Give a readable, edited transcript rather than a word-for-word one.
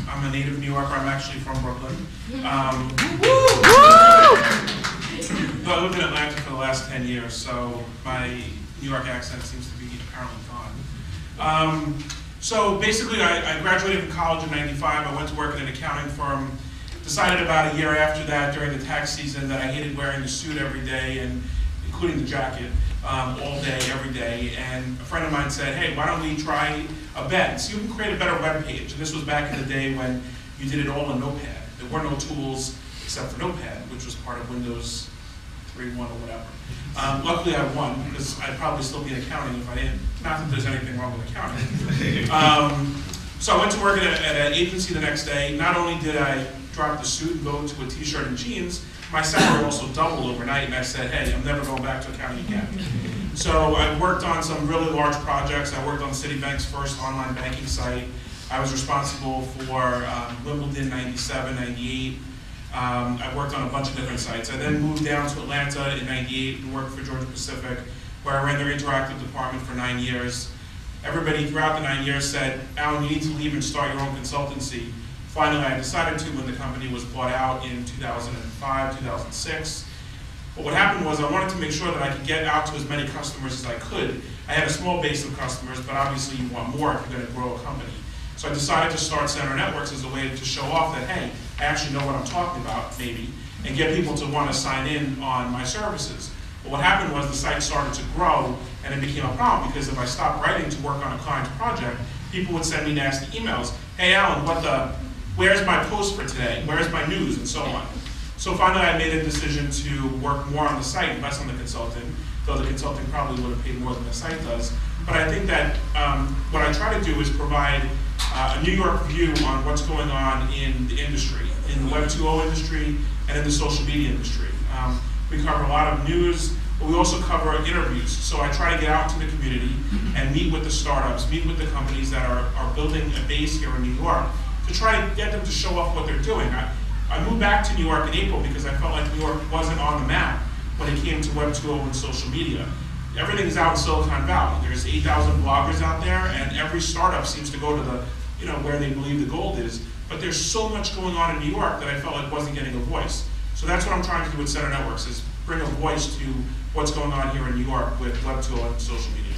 I'm a native New Yorker. I'm actually from Brooklyn. Though I lived in Atlanta for the last 10 years, so my New York accent seems to be apparently gone. So basically, I graduated from college in '95. I went to work at an accounting firm. Decided about a year after that, during the tax season, that I hated wearing the suit every day, and including the jacket, all day, every day. And a friend of mine said, hey, why don't we try a bet? So you can create a better web page. And this was back in the day when you did it all in Notepad. There were no tools except for Notepad, which was part of Windows 3.1 or whatever. Luckily I won, because I'd probably still be in accounting if I didn't. Not that there's anything wrong with accounting. So I went to work at an agency the next day. Not only did I drop the suit and go to a t-shirt and jeans, my salary also doubled overnight, and I said, hey, I'm never going back to accounting again. So I worked on some really large projects. I worked on Citibank's first online banking site. I was responsible for Wimbledon 97, 98. I worked on a bunch of different sites. I then moved down to Atlanta in '98 and worked for Georgia Pacific, where I ran their interactive department for 9 years. Everybody throughout the 9 years said, Alan, you need to leave and start your own consultancy. Finally, I decided to when the company was bought out in 2005, 2006. But what happened was I wanted to make sure that I could get out to as many customers as I could. I had a small base of customers, but obviously you want more if you're going to grow a company. So I decided to start Center Networks as a way to show off that, hey, I actually know what I'm talking about, maybe, and get people to want to sign in on my services. But what happened was the site started to grow, and it became a problem because if I stopped writing to work on a client's project, people would send me nasty emails. Hey, Alan, where's my post for today? Where's my news? And so on. So finally, I made a decision to work more on the site and less on the consulting, though the consulting probably would have paid more than the site does. But I think that what I try to do is provide a New York view on what's going on in the industry, in the Web 2.0 industry, and in the social media industry. We cover a lot of news, but we also cover interviews. So I try to get out to the community and meet with the startups, meet with the companies that are building a base here in New York to try to get them to show off what they're doing. I moved back to New York in April because I felt like New York wasn't on the map when it came to Web 2.0 and social media. Everything's out in Silicon Valley. There's 8,000 bloggers out there, and every startup seems to go to the, where they believe the gold is. But there's so much going on in New York that I felt like wasn't getting a voice. So that's what I'm trying to do with Center Networks, is bring a voice to what's going on here in New York with Web 2.0 and social media.